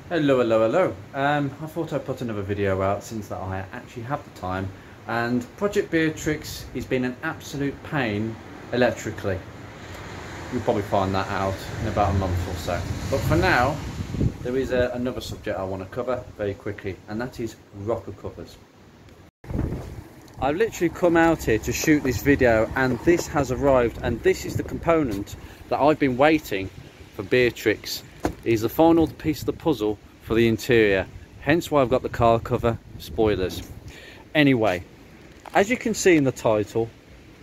Hello. I thought I'd put another video out since that I actually have the time, and Project Beatrix has been an absolute pain electrically. You'll probably find that out in about a month or so. But for now, there is another subject I want to cover very quickly, and that is rocker covers. I've literally come out here to shoot this video, and this has arrived, and this is the component that I've been waiting for Beatrix. Is the final piece of the puzzle for the interior, hence why I've got the car cover spoilers. Anyway, as you can see in the title,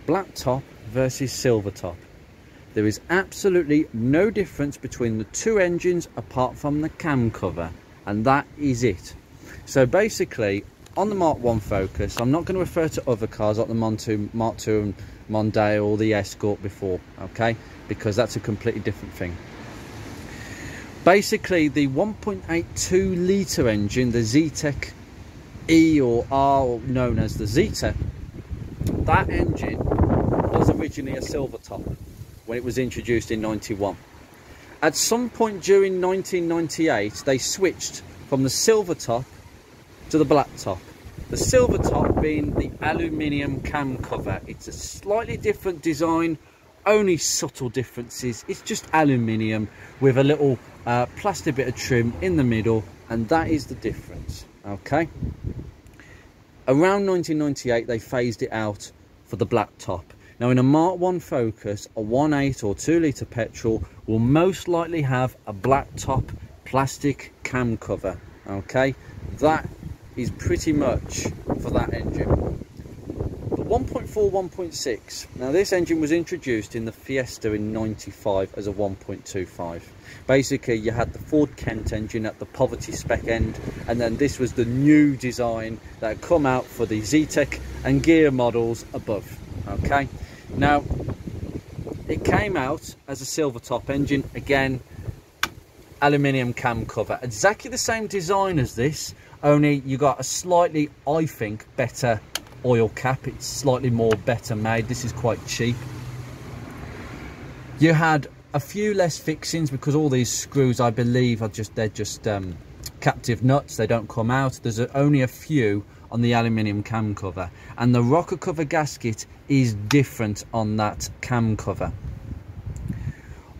Blacktop versus Silvertop. There is absolutely no difference between the two engines apart from the cam cover, and that is it. So basically, on the Mark 1 Focus, I'm not going to refer to other cars like the Mark 2 and Mondeo or the Escort before, okay, because that's a completely different thing. Basically, the 1.82 litre engine, the Zetec E or R, known as the Zeta, that engine was originally a Silvertop when it was introduced in 91. At some point during 1998, they switched from the Silvertop to the Blacktop. The Silvertop being the aluminium cam cover. It's a slightly different design, only subtle differences. It's just aluminium with a little plastic bit of trim in the middle, and that is the difference. Okay, around 1998 they phased it out for the Blacktop. Now in a Mark 1 Focus, a 1.8 or 2 litre petrol will most likely have a Blacktop plastic cam cover. Okay, that is pretty much for that engine. The 1.4, 1.6, now this engine was introduced in the Fiesta in 95 as a 1.25. Basically you had the Ford Kent engine at the poverty spec end, and then this was the new design that had come out for the Zetec and Gear models above. Okay, now it came out as a Silvertop engine, again aluminium cam cover, exactly the same design as this, only you got a slightly, I think, better oil cap. It's slightly more better made. This is quite cheap. You had a few less fixings because all these screws, I believe, are they're just captive nuts. They don't come out. There's only a few on the aluminium cam cover, and the rocker cover gasket is different on that cam cover.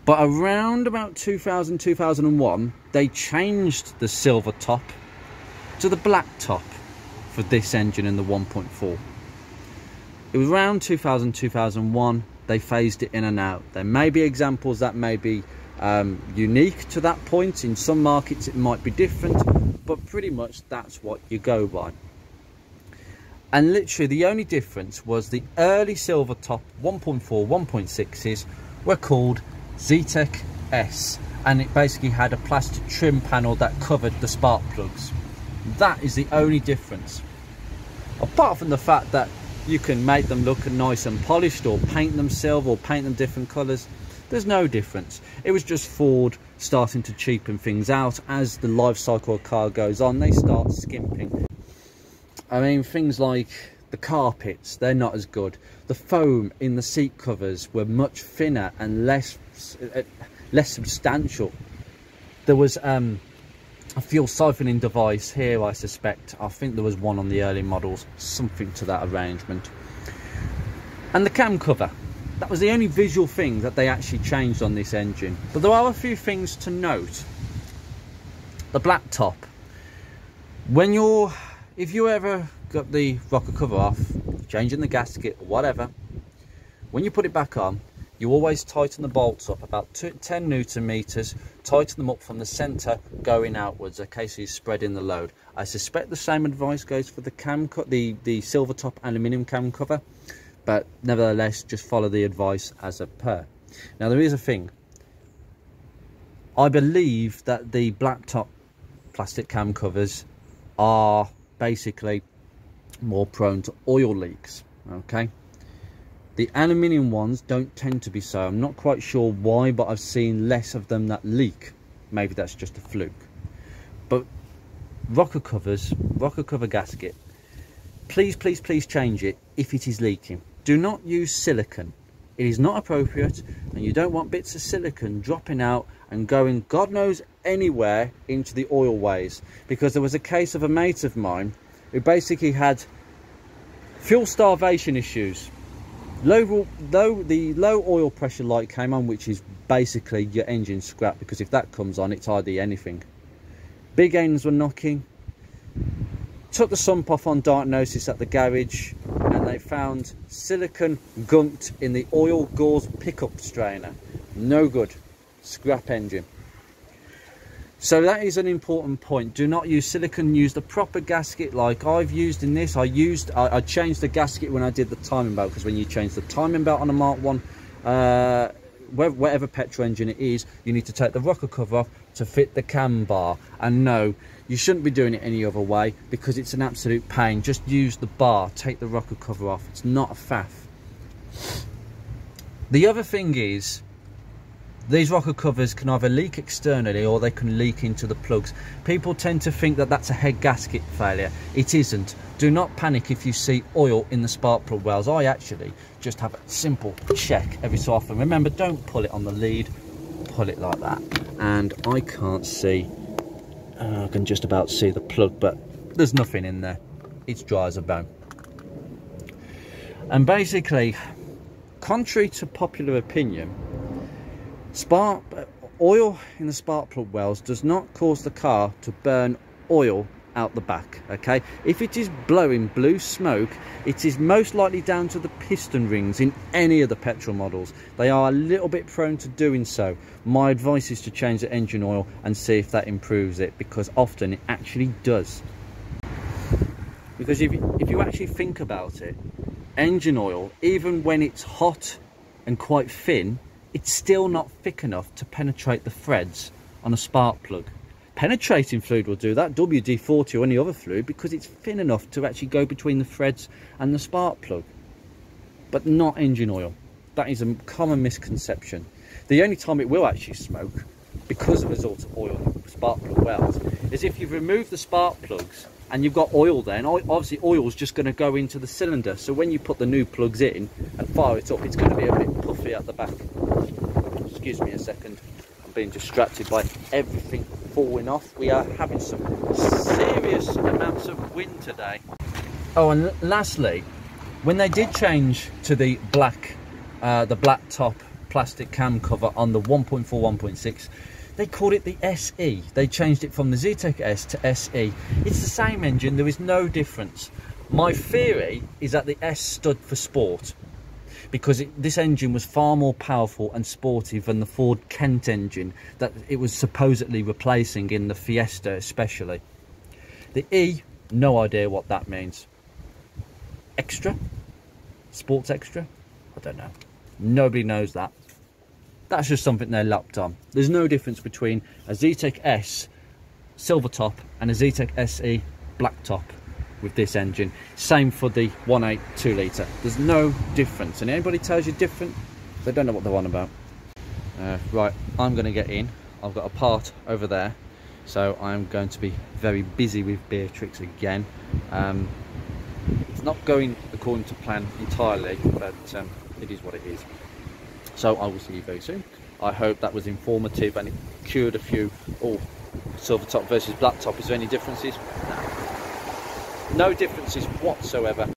But around about 2000, 2001, they changed the Silvertop to the Blacktop for this engine in the 1.4. It was around 2000, 2001, they phased it in and out. There may be examples that may be unique to that point. In some markets it might be different, but pretty much that's what you go by. And literally the only difference was the early Silvertop 1.4, 1.6s were called Zetec S, and it basically had a plastic trim panel that covered the spark plugs. That is the only difference. Apart from the fact that you can make them look nice and polished, or paint them silver, or paint them different colours, there's no difference. It was just Ford starting to cheapen things out. As the life cycle of a car goes on, they start skimping. I mean, things like the carpets, they're not as good. The foam in the seat covers were much thinner and less substantial. There was a fuel siphoning device here, I suspect. I think there was one on the early models, something to that arrangement. And the cam cover, that was the only visual thing that they actually changed on this engine. But there are a few things to note. The Blacktop, if you ever got the rocker cover off, changing the gasket or whatever, when you put it back on, you always tighten the bolts up about 10 Newton meters, tighten them up from the center going outwards, okay, so you're spreading the load. I suspect the same advice goes for the the Silvertop aluminium cam cover, but nevertheless, just follow the advice as a per. Now there is a thing. I believe that the Blacktop plastic cam covers are basically more prone to oil leaks, okay? The aluminium ones don't tend to be so. I'm not quite sure why, but I've seen less of them that leak. Maybe that's just a fluke. But rocker covers, rocker cover gasket, please change it if it is leaking. Do not use silicone. It is not appropriate, and you don't want bits of silicone dropping out and going God knows anywhere into the oil ways, because there was a case of a mate of mine who basically had fuel starvation issues. The low oil pressure light came on, which is basically your engine scrap, because if that comes on, it's hardly anything. Big ends were knocking. Took the sump off on diagnosis at the garage, and they found silicone gunked in the oil gauze pickup strainer. No good. Scrap engine. So that is an important point. Do not use silicone. Use the proper gasket like I've used in this. I changed the gasket when I did the timing belt, because when you change the timing belt on a Mark 1, whatever petrol engine it is, you need to take the rocker cover off to fit the cam bar. And no, you shouldn't be doing it any other way, because it's an absolute pain. Just use the bar, take the rocker cover off. It's not a faff. The other thing is, these rocker covers can either leak externally or they can leak into the plugs. People tend to think that that's a head gasket failure. It isn't. Do not panic if you see oil in the spark plug wells. I actually just have a simple check every so often. Remember, don't pull it on the lead, pull it like that. And I can't see, I can just about see the plug, but there's nothing in there. It's dry as a bone. And basically, contrary to popular opinion, oil in the spark plug wells does not cause the car to burn oil out the back. Okay, if it is blowing blue smoke, it is most likely down to the piston rings in any of the petrol models. They are a little bit prone to doing so. My advice is to change the engine oil and see if that improves it, because often it actually does. Because if you actually think about it, engine oil, even when it's hot and quite thin, it's still not thick enough to penetrate the threads on a spark plug. Penetrating fluid will do that, WD-40 or any other fluid, because it's thin enough to actually go between the threads and the spark plug. But not engine oil. That is a common misconception. The only time it will actually smoke, because of the result of oil in spark plug wells, is if you've removed the spark plugs and you've got oil there, and obviously oil is just going to go into the cylinder. So when you put the new plugs in and fire it up, it's going to be a bit puffy at the back. Excuse me a second, I'm being distracted by everything falling off. We are having some serious amounts of wind today. Oh, and lastly, when they did change to the Blacktop plastic cam cover on the 1.4, 1.6, they called it the SE. They changed it from the Zetec S to SE. It's the same engine, there is no difference. My theory is that the S stood for sport, because this engine was far more powerful and sporty than the Ford Kent engine that it was supposedly replacing in the Fiesta especially. The E, no idea what that means. Extra? Sports extra? I don't know. Nobody knows that. That's just something they lapped on. There's no difference between a Zetec S Silvertop and a Zetec SE Blacktop with this engine. Same for the 1.8 2 litre. There's no difference, and anybody tells you different, they don't know what they're on about. Right, I'm going to get in. I've got a part over there, so I'm going to be very busy with Beatrix again. It's not going according to plan entirely, but it is what it is. So I will see you very soon. I hope that was informative and it cured a few. Oh, Silvertop versus Blacktop, is there any differences? No differences whatsoever.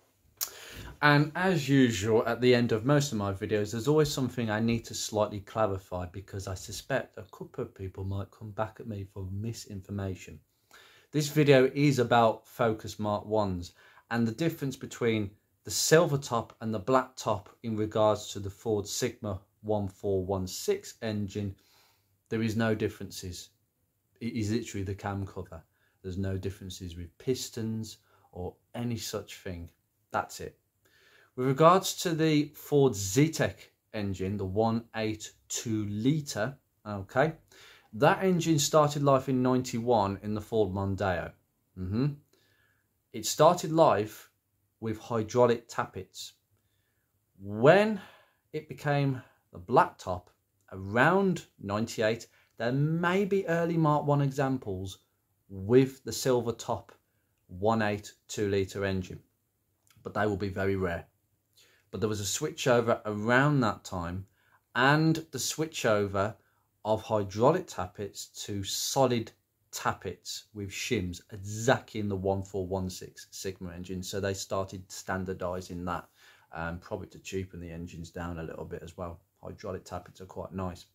And as usual, at the end of most of my videos, there's always something I need to slightly clarify, because I suspect a couple of people might come back at me for misinformation. This video is about Focus Mark 1s and the difference between the Silvertop and the Blacktop in regards to the Ford Sigma 1416 engine. There is no differences. It is literally the cam cover. There's no differences with pistons or any such thing. That's it. With regards to the Ford Zetec engine, the 1.8 2 litre, okay, that engine started life in '91 in the Ford Mondeo. It started life with hydraulic tappets. When it became the Blacktop around '98, there may be early Mark 1 examples with the Silvertop 1.8 2 litre engine, but they will be very rare. but there was a switchover around that time, and the switchover of hydraulic tappets to solid tappets with shims, exactly in the 1416 Sigma engine. So they started standardizing that, probably to cheapen the engines down a little bit as well. Hydraulic tappets are quite nice.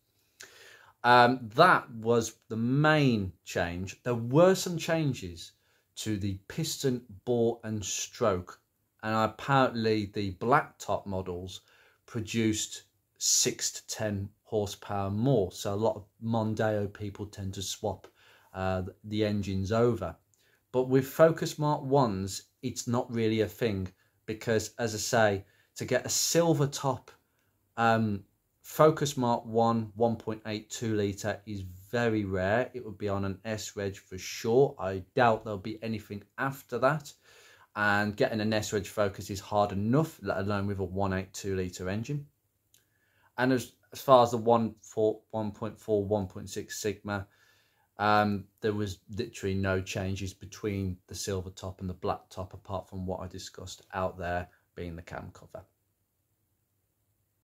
That was the main change. There were some changes to the piston, bore and stroke, and apparently the Blacktop models produced 6 to 10 horsepower more, so a lot of Mondeo people tend to swap the engines over. But with Focus Mark 1s, it's not really a thing, because as I say, to get a Silvertop Focus Mark 1 1.82 litre is very rare. It would be on an S-Reg for sure. I doubt there'll be anything after that. And getting an S-Reg Focus is hard enough, let alone with a 1.82 litre engine. And as far as the 1.4, 1.6 Sigma, there was literally no changes between the Silvertop and the Blacktop, apart from what I discussed out there being the cam cover.